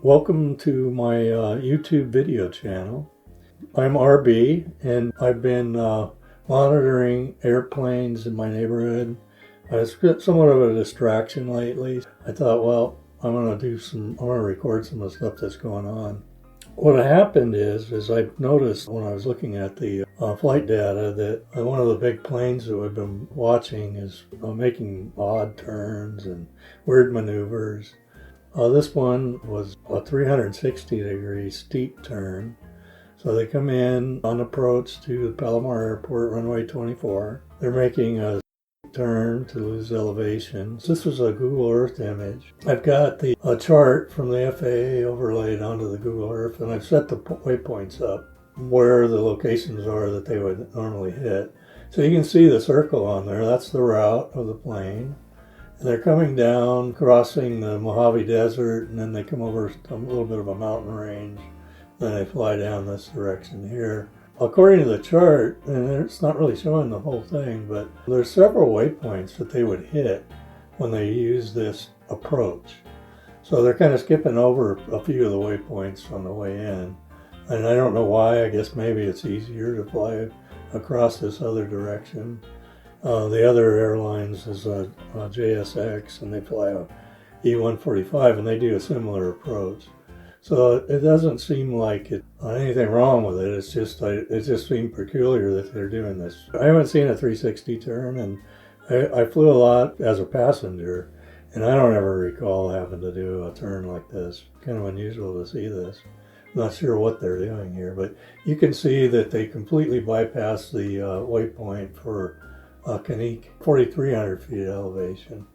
Welcome to my YouTube video channel. I'm RB and I've been monitoring airplanes in my neighborhood. It's been somewhat of a distraction lately. I thought, well, I'm going to record some of the stuff that's going on. What happened is I noticed when I was looking at the flight data that one of the big planes that we've been watching is making odd turns and weird maneuvers. This one was a 360-degree steep turn. So they come in on approach to the Palomar Airport, runway 24. They're making a turn to lose elevation. So this was a Google Earth image. I've got the chart from the FAA overlaid onto the Google Earth, and I've set the waypoints up where the locations are that they would normally hit. So you can see the circle on there. That's the route of the plane. And they're coming down, crossing the Mojave Desert, and then they come over a little bit of a mountain range. Then they fly down this direction here. According to the chart, and it's not really showing the whole thing, but there's several waypoints that they would hit when they use this approach. So they're kind of skipping over a few of the waypoints on the way in. And I don't know why. I guess maybe it's easier to fly across this other direction. The other airlines is a JSX, and they fly a E-145, and they do a similar approach. So it doesn't seem like anything wrong with it. It's just it just seemed peculiar that they're doing this. I haven't seen a 360 turn, and I flew a lot as a passenger, and I don't ever recall having to do a turn like this. Kind of unusual to see this. I'm not sure what they're doing here, but you can see that they completely bypass the waypoint for Kanik, 4,300 feet elevation,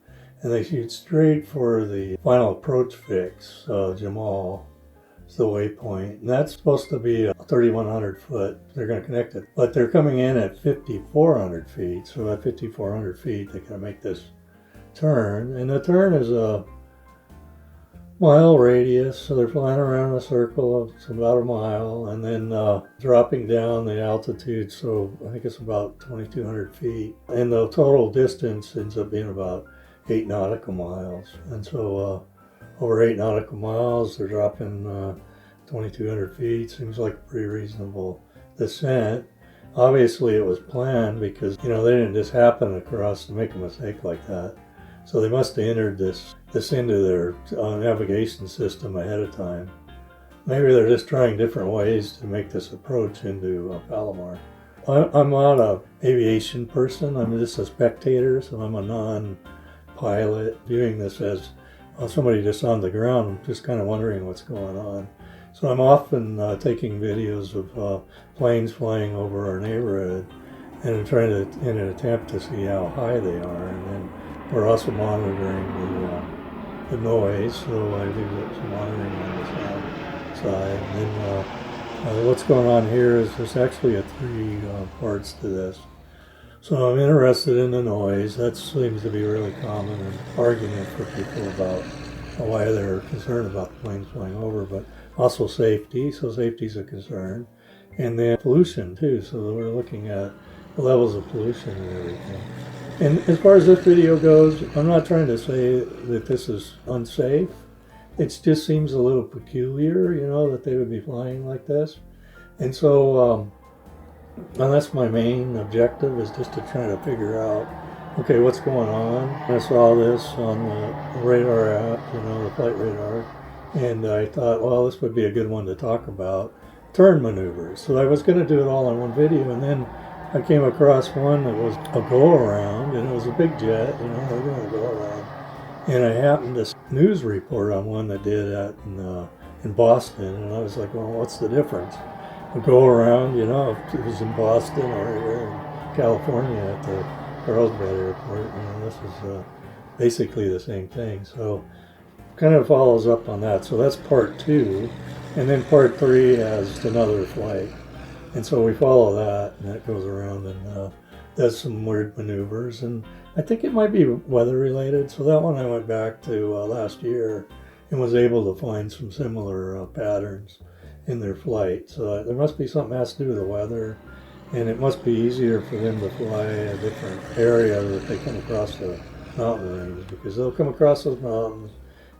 and they shoot straight for the final approach fix, Jamal. It's the waypoint, and that's supposed to be a 3,100 foot. They're going to connect it, but they're coming in at 5,400 feet. So at 5,400 feet, they're going to make this turn, and the turn is a mile radius. So they're flying around a circle of about a mile, and then dropping down the altitude. So I think it's about 2,200 feet, and the total distance ends up being about 8 nautical miles. And so over 8 nautical miles, they're dropping 2,200 feet. Seems like a pretty reasonable descent. Obviously, it was planned because, they didn't just happen across to make a mistake like that. So they must have entered this into their navigation system ahead of time. Maybe they're just trying different ways to make this approach into Palomar. I'm not an aviation person. I'm just a spectator, so I'm a non-pilot viewing this as somebody just on the ground, just kind of wondering what's going on. So I'm often taking videos of planes flying over our neighborhood and trying to, in an attempt to see how high they are. And then we're also monitoring the noise, so I do some monitoring on the sound side. And then what's going on here is there's actually three parts to this. So I'm interested in the noise. That seems to be really common an argument for people about why they're concerned about the planes flying over, but also safety. So safety is a concern. And then pollution too. So we're looking at the levels of pollution and everything. And as far as this video goes, I'm not trying to say that this is unsafe. It just seems a little peculiar, that they would be flying like this. And so and that's my main objective, is just to try to figure out, okay, what's going on. I saw this on the radar app, the flight radar, and I thought, well, this would be a good one to talk about, turn maneuvers. So I was going to do it all in one video, and then I came across one that was a go-around, and it was a big jet, they're doing a go-around. And I happened to see a news report on one that did that in Boston, and I was like, well, what's the difference? A go-around, if it was in Boston or here in California at the Carlsbad Airport, this is basically the same thing. So kind of follows up on that. So that's part 2, and then part 3 has another flight. And so we follow that, and that goes around and does some weird maneuvers. And I think it might be weather related. So that one I went back to last year and was able to find some similar patterns in their flight. So there must be something that has to do with the weather, and it must be easier for them to fly a different area that they come across the mountain range, because they'll come across those mountains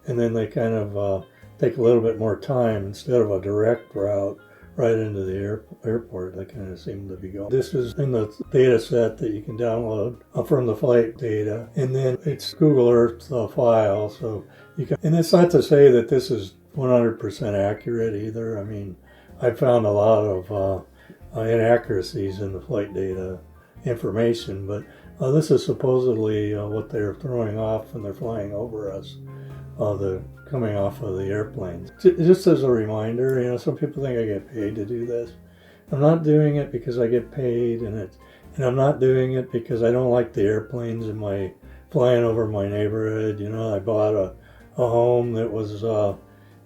and then they kind of take a little bit more time instead of a direct route right into the airport. They kind of seem to be going. This is in the data set that you can download from the flight data, and then it's Google Earth file. So you can, and it's not to say that this is 100% accurate either. I mean, I found a lot of inaccuracies in the flight data information, but this is supposedly what they're throwing off when they're flying over us, the coming off of the airplanes. Just as a reminder, some people think I get paid to do this. I'm not doing it because I get paid, and I'm not doing it because I don't like the airplanes in my flying over my neighborhood. I bought a home that was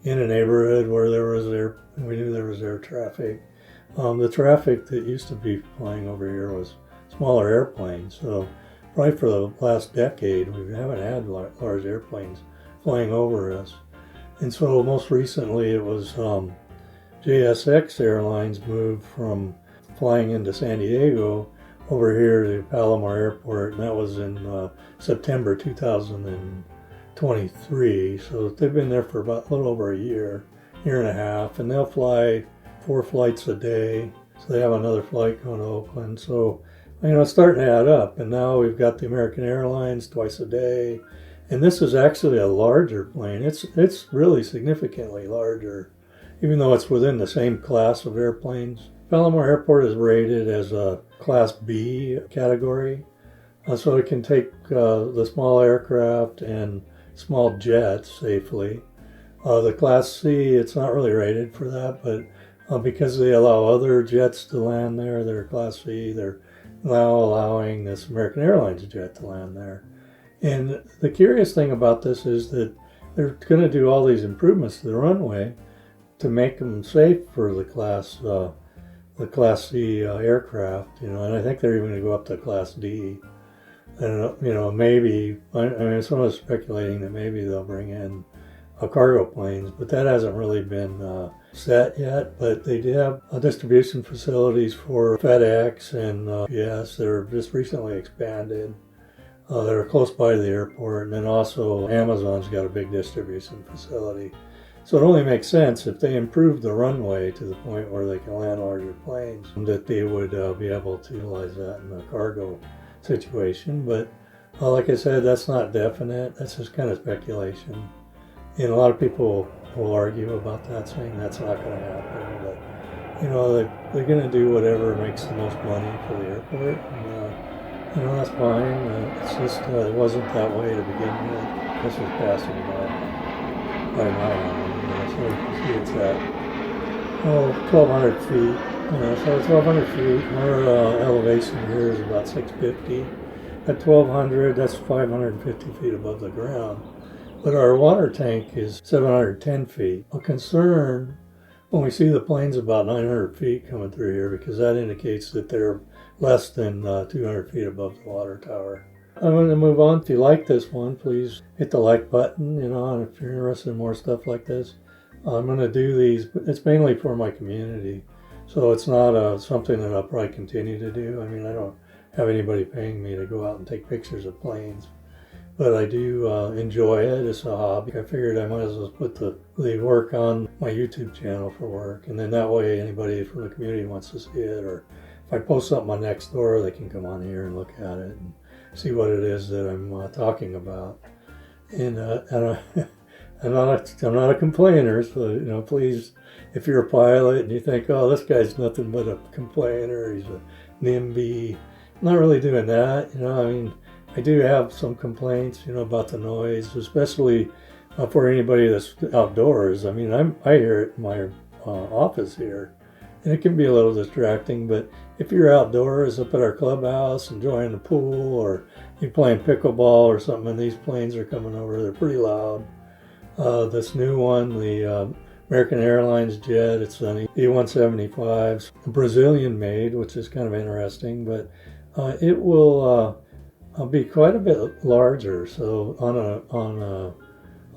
in a neighborhood where we knew there was air traffic. The traffic that used to be flying over here was smaller airplanes. So probably for the last decade, we haven't had large airplanes flying over us. And so most recently it was JSX Airlines moved from flying into San Diego over here to Palomar Airport, and that was in September 2023. So they've been there for about a little over a year and a half, and they'll fly 4 flights a day. So they have another flight going to Oakland. So, it's starting to add up. And now we've got the American Airlines twice a day. And this is actually a larger plane. It's really significantly larger, even though it's within the same class of airplanes. Palomar Airport is rated as a Class B category. So it can take the small aircraft and small jets safely. The Class C, it's not really rated for that, but because they allow other jets to land there, they're Class C, they're now allowing this American Airlines jet to land there. And the curious thing about this is that they're going to do all these improvements to the runway to make them safe for the Class C aircraft, and I think they're even going to go up to Class D. And, maybe, someone was speculating that maybe they'll bring in cargo planes, but that hasn't really been set yet. But they do have distribution facilities for FedEx and UPS that are just recently expanded. That are close by the airport, and then also Amazon's got a big distribution facility. So it only makes sense if they improve the runway to the point where they can land larger planes, that they would be able to utilize that in the cargo situation. But like I said, that's not definite. That's just kind of speculation. And a lot of people will argue about that, saying that's not going to happen. But, they're going to do whatever makes the most money for the airport. And, that's fine. It's just it wasn't that way to begin with. This was passing by my home. So you can see it's at 1,200 feet. So 1,200 feet. Our elevation here is about 650. At 1,200, that's 550 feet above the ground. But our water tank is 710 feet. A concern when we see the planes about 900 feet coming through here, because that indicates that they're less than 200 feet above the water tower. I'm going to move on. If you like this one, please hit the like button, and if you're interested in more stuff like this. I'm going to do these, it's mainly for my community, so it's not something that I'll probably continue to do. I don't have anybody paying me to go out and take pictures of planes, but I do enjoy it. It's a hobby. I figured I might as well put the work on my YouTube channel for work, and then that way anybody from the community wants to see it, or if I post something on Nextdoor, they can come on here and look at it and see what it is that I'm talking about. And I'm not a complainer, so please, if you're a pilot and you think, oh, this guy's nothing but a complainer, he's a NIMBY, I'm not really doing that. I do have some complaints, about the noise, especially for anybody that's outdoors. I hear it in my office here, and it can be a little distracting. But if you're outdoors up at our clubhouse enjoying the pool, or you're playing pickleball or something, and these planes are coming over, they're pretty loud. This new one, the American Airlines jet, it's an E175, Brazilian made, which is kind of interesting, but it will be quite a bit larger. So on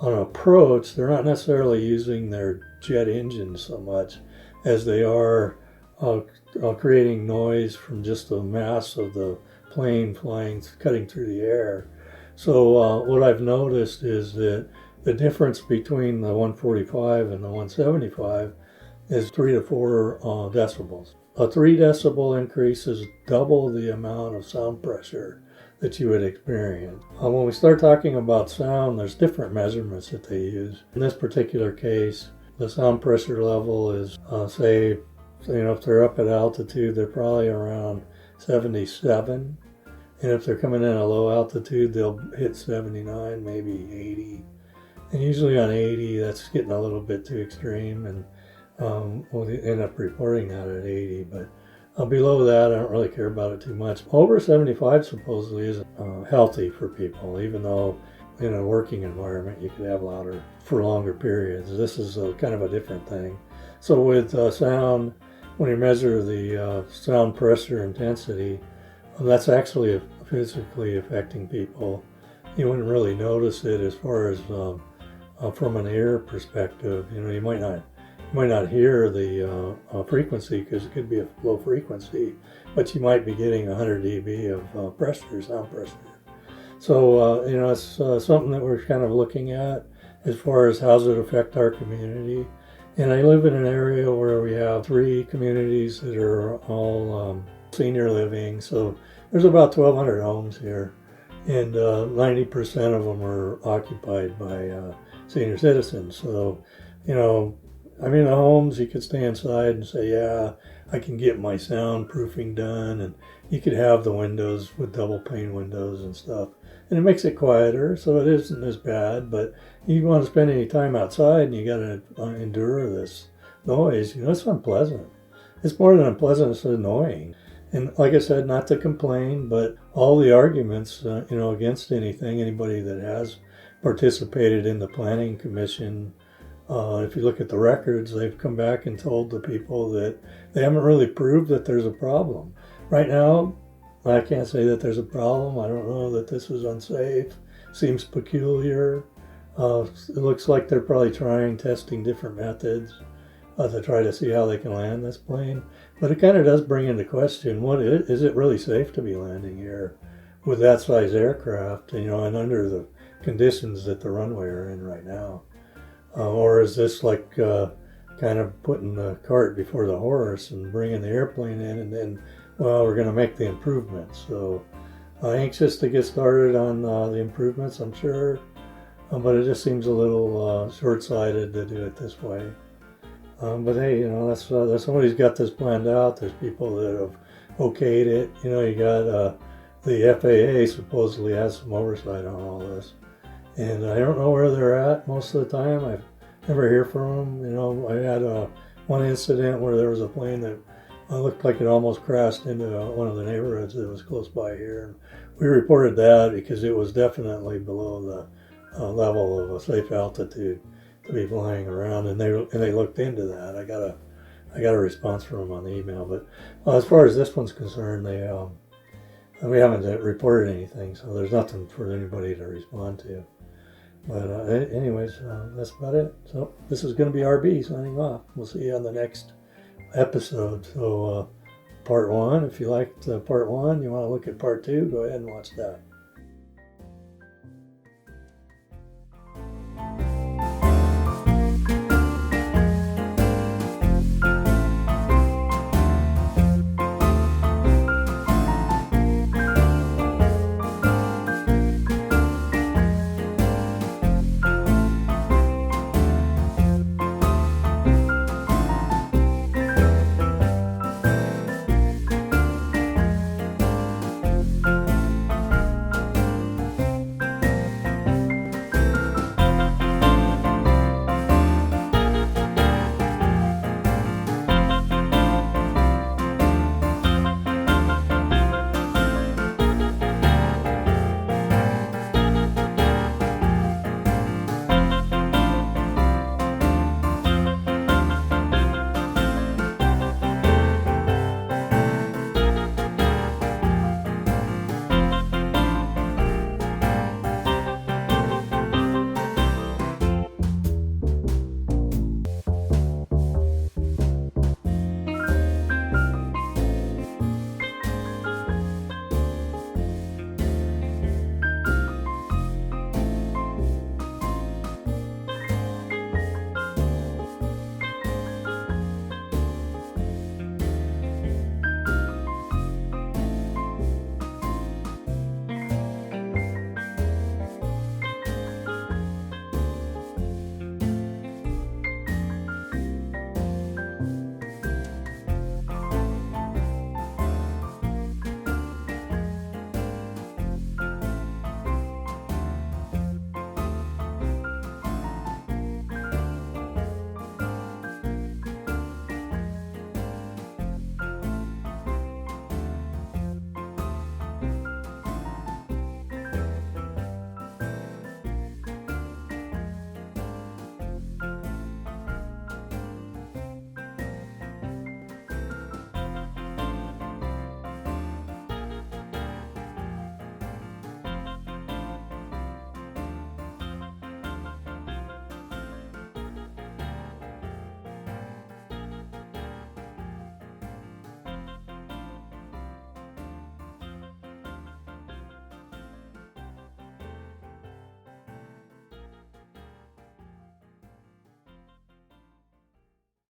an approach, they're not necessarily using their jet engine so much as they are creating noise from just the mass of the plane cutting through the air. So what I've noticed is that The difference between the 145 and the 175 is 3 to 4 decibels. A 3 decibel increase is double the amount of sound pressure that you would experience. When we start talking about sound, there's different measurements that they use. In this particular case, the sound pressure level is, say, if they're up at altitude, they're probably around 77. And if they're coming in at low altitude, they'll hit 79, maybe 80. And usually on 80, that's getting a little bit too extreme, and we'll end up reporting that at 80. But below that, I don't really care about it too much. Over 75 supposedly is healthy for people, even though in a working environment you could have louder for longer periods. This is kind of a different thing. So with sound, when you measure the sound pressure intensity, that's actually physically affecting people. You wouldn't really notice it as far as from an ear perspective. You might not hear the frequency because it could be a low frequency, but you might be getting 100 dB of pressure, sound pressure. So it's something that we're kind of looking at as far as how does it affect our community. And I live in an area where we have 3 communities that are all senior living. So there's about 1,200 homes here, and 90% of them are occupied by senior citizens. So, I mean, the homes, you could stay inside and say, yeah, I can get my soundproofing done, and you could have the windows with double pane windows and stuff. And it makes it quieter, so it isn't as bad, but you want to spend any time outside and you got to endure this noise. It's unpleasant. It's more than unpleasant, it's annoying. And like I said, not to complain, but all the arguments, against anybody that has participated in the Planning Commission, if you look at the records, they've come back and told the people that they haven't really proved that there's a problem. Right now, I can't say that there's a problem. I don't know that this is unsafe. Seems peculiar. It looks like they're probably testing different methods to try to see how they can land this plane. But it kind of does bring into question, is it really safe to be landing here with that size aircraft, and under the conditions that the runway are in right now? Or is this like kind of putting the cart before the horse and bringing the airplane in and then, we're going to make the improvements? So anxious to get started on the improvements, I'm sure, but it just seems a little short-sighted to do it this way. But hey, that's somebody's got this planned out. There's people that have okayed it. You got the FAA supposedly has some oversight on all this, and I don't know where they're at most of the time. I never hear from them. I had one incident where there was a plane that looked like it almost crashed into one of the neighborhoods that was close by here. And we reported that because it was definitely below the level of a safe altitude to be flying around, and they looked into that. I got a response from them on the email, but as far as this one's concerned, we haven't reported anything, so there's nothing for anybody to respond to. But anyways, that's about it. So this is going to be RB signing off. We'll see you on the next episode. So part 1, if you liked part 1, you want to look at part 2, go ahead and watch that.